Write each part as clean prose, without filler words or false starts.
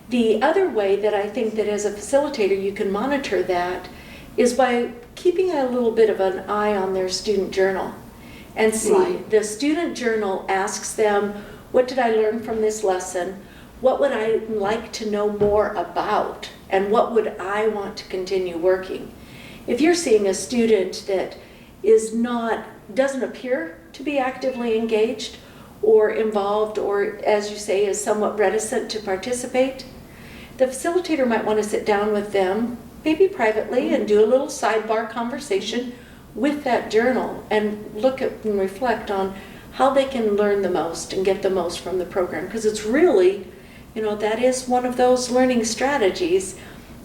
The other way that I think that as a facilitator you can monitor that is by keeping a little bit of an eye on their student journal and see. Right. The student journal asks them, what did I learn from this lesson? What would I like to know more about? And what would I want to continue working? If you're seeing a student that doesn't appear to be actively engaged or involved, or as you say, is somewhat reticent to participate, the facilitator might want to sit down with them, maybe privately, and do a little sidebar conversation with that journal and look at and reflect on how they can learn the most and get the most from the program. Because it's really, that is one of those learning strategies,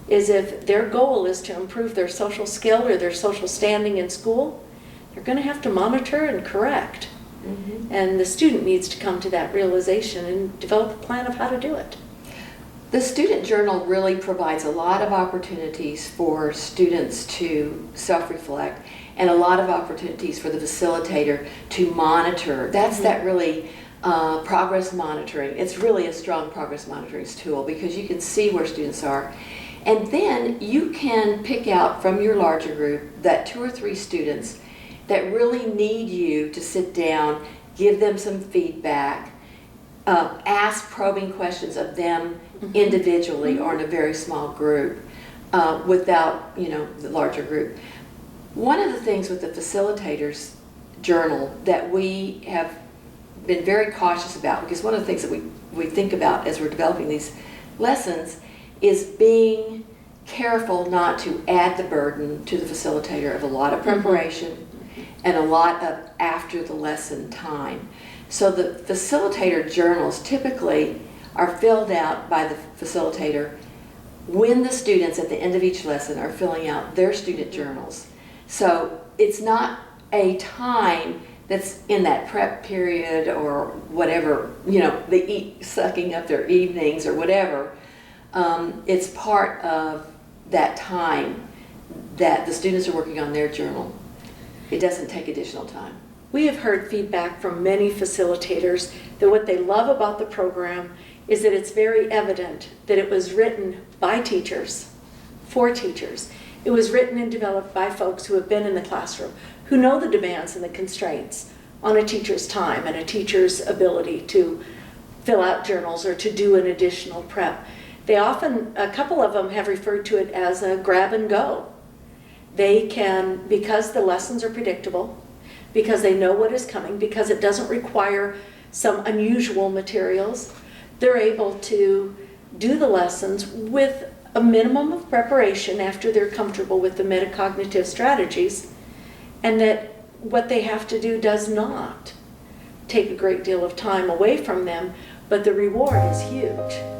is if their goal is to improve their social skill or their social standing in school, they're going to have to monitor and correct. Mm-hmm. And the student needs to come to that realization and develop a plan of how to do it. The student journal really provides a lot of opportunities for students to self-reflect and a lot of opportunities for the facilitator to monitor. That's mm-hmm. that really progress monitoring. It's really a strong progress monitoring tool because you can see where students are. And then you can pick out from your larger group that 2 or 3 students that really need you to sit down, give them some feedback, ask probing questions of them mm-hmm. individually mm-hmm. or in a very small group without the larger group. One of the things with the facilitators journal that we have been very cautious about, because one of the things that we think about as we're developing these lessons is being careful not to add the burden to the facilitator of a lot of preparation mm-hmm. and a lot of after the lesson time. So the facilitator journals typically are filled out by the facilitator when the students at the end of each lesson are filling out their student journals. So it's not a time that's in that prep period or whatever, they eat sucking up their evenings or whatever. It's part of that time that the students are working on their journal. It doesn't take additional time. We have heard feedback from many facilitators that what they love about the program is that it's very evident that it was written by teachers, for teachers. It was written and developed by folks who have been in the classroom, who know the demands and the constraints on a teacher's time and a teacher's ability to fill out journals or to do an additional prep. They often, a couple of them have referred to it as a grab and go. They can, because the lessons are predictable, because they know what is coming, because it doesn't require some unusual materials, they're able to do the lessons with a minimum of preparation after they're comfortable with the metacognitive strategies, and that what they have to do does not take a great deal of time away from them, but the reward is huge.